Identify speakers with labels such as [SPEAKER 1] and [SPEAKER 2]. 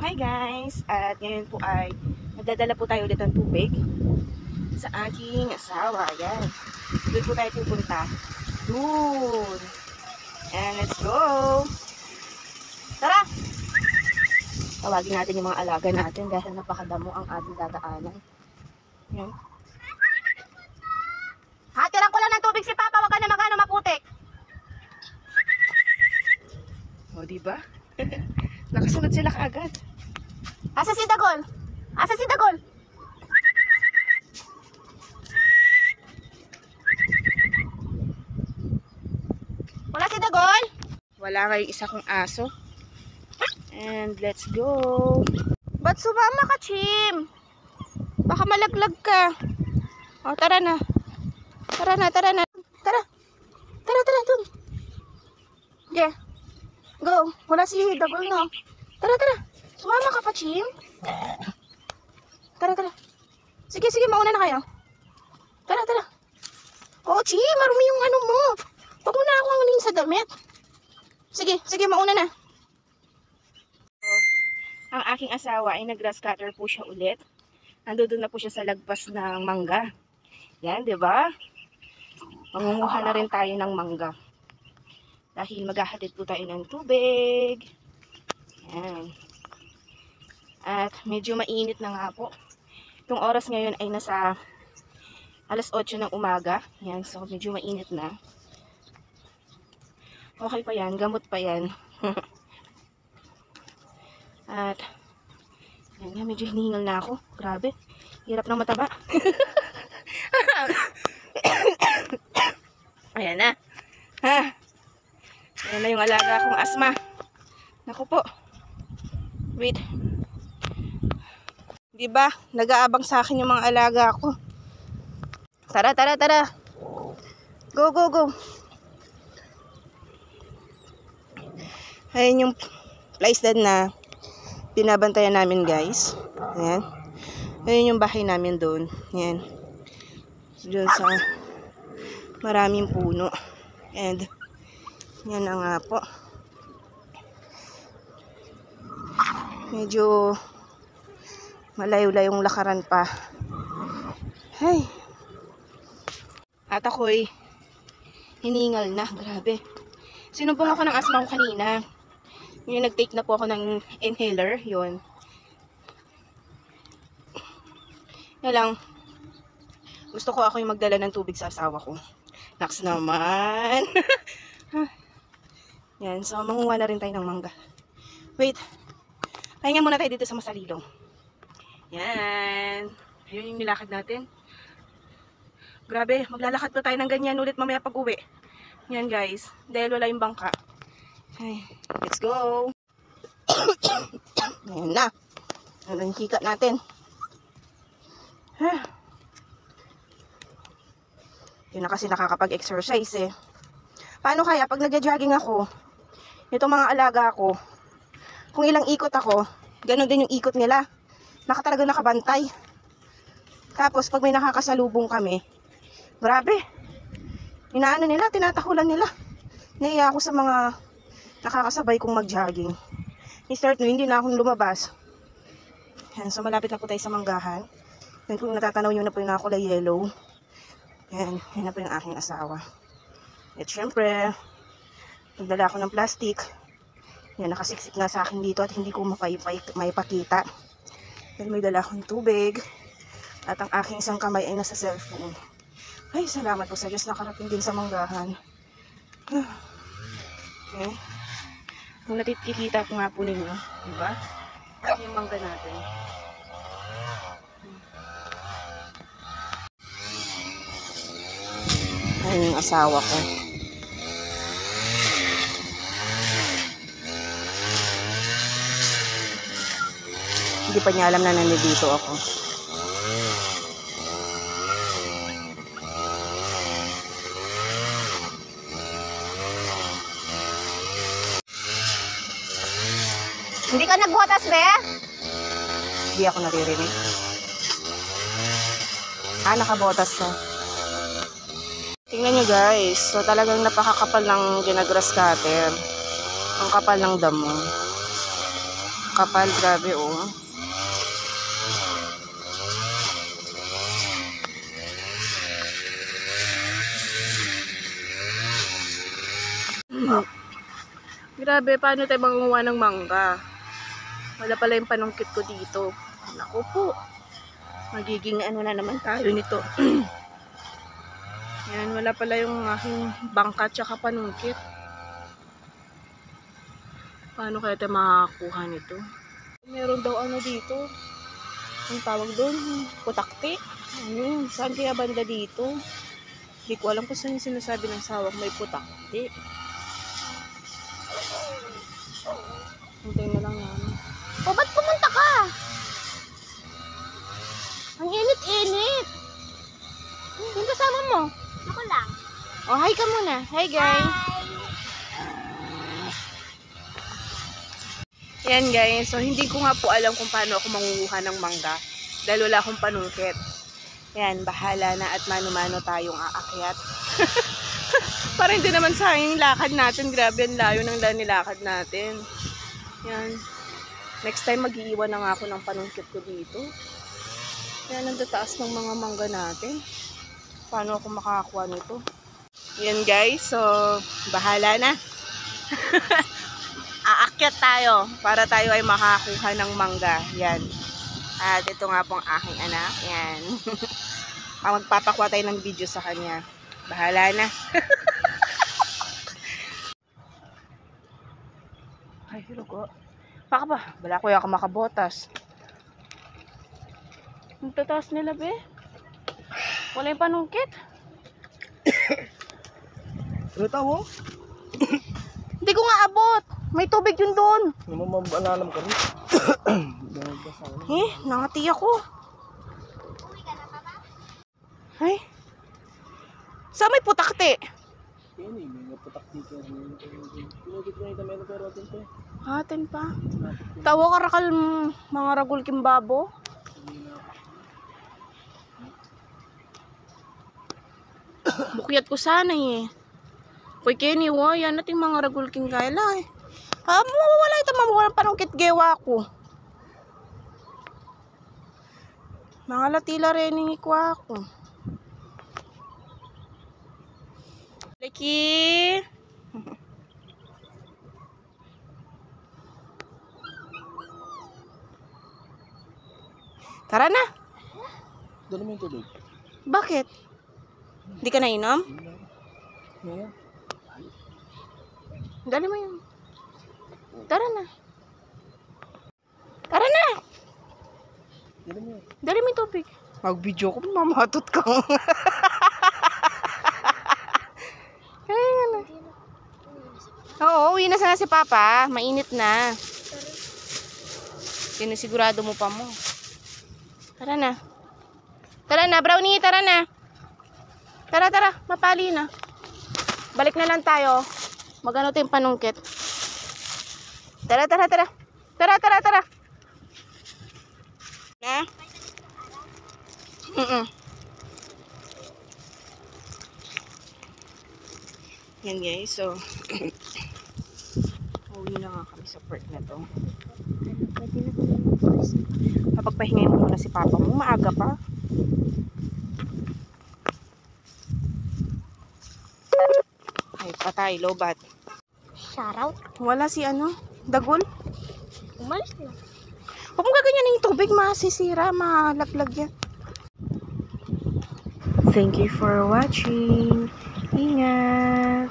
[SPEAKER 1] Hi guys! At ngayon po ay nagdadala po tayo ulit ng tubig sa aking asawa. Ayan. Doon po tayo pupunta. Doon! And let's go! Tara! Tawagin natin yung mga alaga natin dahil napakadamo ang ating dadaanan. Ayan. Hatiran ko lang ng tubig si Papa. Huwag ka na magano maputik. O, diba? Nakasunod sila kaagad. Asa si Dagol? Asa si Dagol? Wala si Dagol? Wala kayong isa kong aso. And let's go. Ba't sumama ka, Chim? Baka malaglag ka. O, tara na. Tara na, tara na. Tara. Tara, tara, dun. Yeah. Go. Wala si Dagol, no? Tara, tara. Sumama ka pa, Chim. Tara, tara. Sige, sige, mauna na kayo. Tara, tara. Oo, Chim, marumi yung ano mo. Huwag mo na akong anunin sa damit. Sige, sige, mauna na. Ang aking asawa ay nag-grass cutter po siya ulit. Nandoon na po siya sa lagpas ng mangga. Yan, di ba? Mangunguha na rin tayo ng mangga. Dahil maghahatid po tayo ng tubig. Yan. At medyo mainit na nga po. Itong oras ngayon ay nasa alas 8 ng umaga. Yan, so medyo mainit na. Okay pa yan, gamot pa yan. At yan, medyo hinihingal na ako. Grabe, hirap ng mataba. Ayan na. Ha? Ayan na yung alaga akong asma. Naku po. Wait. Diba? Nag-aabang sa akin yung mga alaga ko. Tara, tara, tara. Go, go, go. Ayan yung place na binabantayan namin, guys. Ayan. Ayan yung bahay namin doon. Ayan. Doon sa maraming puno. And yan na nga po. Medyo malayo-layong lakaran pa. Hey. At ako'y hiningal na. Grabe. Sinumpong ako ng asma ko kanina. Yung nag-take na po ako ng inhaler. Yun. Yan lang. Gusto ko ako yung magdala ng tubig sa asawa ko. Naks naman. Yan. So, manguha na rin tayo ng mangga. Wait. Pahinga muna tayo dito sa masalilong. Yan. Ayun yung nilakad natin. Grabe, maglalakad pa tayo ng ganyan ulit mamaya pag uwi. Yan guys. Dahil wala yung bangka. Ay, let's go. Ayan na. Ano yung hika natin. Yun na kasi nakakapag-exercise eh. Paano kaya pag nagja-jogging ako, itong mga alaga ko, kung ilang ikot ako, ganun din yung ikot nila. Talagang nakabantay. Tapos pag may nakakasalubong kami, grabe. Inaano nila, tinatahulan nila. Naiya ako sa mga nakakasabay kong mag-jogging. I-start no, hindi na akong lumabas. Yan, so malapit na po tayo sa manggahan. Yan, kung natatanaw nyo na po yung nakakulay yellow. Yan, yan na po yung aking asawa. At syempre, nagdala ako ng plastic. Yan, nakasiksik na sa akin dito at hindi ko maipakita. Yan, may dala akong tubig. At ang aking isang kamay ay nasa cellphone. Ay, salamat po sa Diyos, nakarating din sa manggahan. Okay. Kung nakikita ko nga po ninyo, diba? Yung mangga natin. Ayun yung asawa ko. Hindi pa niya alam na nandito ako. Hindi ka nagbuhatas, be? Hindi ako naririnig. Nakabotas siya. Tingnan nyo guys. So talagang napakakapal ng ginagrass cutter. Ang kapal ng damo. Kapal, grabe oh. Grabe, paano tayo mangunguha ng mangga? Wala pala yung panungkit ko dito. Naku po. Magiging ano na naman tayo nito. Yan, wala pala yung aking bangka tsaka panungkit. Paano kaya tayo makakakuha nito? Meron daw ano dito. Ang tawag doon, putakti. Ano yun? Saan kaya banda dito? Hindi ko alam kung saan yung sinasabi ng sawak may putakti. Hintayin na lang yan. O, ba't pumunta ka? Ang init-init. Yung kasama mo?
[SPEAKER 2] Ako lang.
[SPEAKER 1] O, hi ka muna. Hi, guys. Yan, guys. So, hindi ko nga po alam kung paano ako mangunguha ng mangga. Dahil wala akong panungkit. Yan, bahala na at mano-mano tayong aakyat. Para hindi naman sayang yung lakad natin. Grabe, ang layo ng nilakad natin. Yan. Next time, mag-iiwan na nga ako ng panungkit ko dito. Yan, ang tataas ng mga mangga natin. Paano ako makakakuha nito? Yan, guys. So, bahala na. Aakyat tayo para tayo ay makakuha ng mangga. Yan. At ito nga pong aking anak. Yan. Magpapakuha tayo ng video sa kanya. Bahala na. Ay, hello ko. Baka ba? Wala ko yung makabotas. Ang tataas nila, be. Wala yung panungkit.
[SPEAKER 3] Ano tao?
[SPEAKER 1] Hindi ko nga abot. May tubig yun doon.
[SPEAKER 3] Namamalalam ka rin.
[SPEAKER 1] Nangati ako. Ay. Saan may putakti?
[SPEAKER 3] Ini, may putak dito. Pinagit mo yung meron pero atin to.
[SPEAKER 1] Atin pa. Tawa karakal mga ragul kimbabo. Bukyat ko sana eh. Kuy Kenny, yan nating mga ragul king kaila eh. Mawawala ito, mawawalan panungkit gewa ko. Mga latila rin yung ikwa ko. Laki! Tara na!
[SPEAKER 3] Dala mo yung tubig.
[SPEAKER 1] Bakit? Hindi ka nainom?
[SPEAKER 3] Ngayon?
[SPEAKER 1] Dali mo yun. Tara na. Tara na!
[SPEAKER 3] Dala mo yun.
[SPEAKER 1] Dali mo yung tubig. Mag-video ko, mamatot ka. Ay, ano. Oo, uwi na sana si Papa. Mainit na. Sinisigurado mo pa mo. Tara na. Tara na, Brownie. Tara na. Tara, tara. Mapali na. Balik na lang tayo. Magano tayong panungkit. Tara, tara, tara. Tara, tara, tara. Na? Yan guys, so uwi na nga kami sa park na to. Kapagpahingay mo muna si Papa mo, maaga pa. Ay, patay, lobat.
[SPEAKER 2] Shoutout.
[SPEAKER 1] Wala si ano, dagol.
[SPEAKER 2] Umalis na.
[SPEAKER 1] Huwag mong gaganyan yung tubig, masisira, malaglag yan. Thank you for watching. Ingat!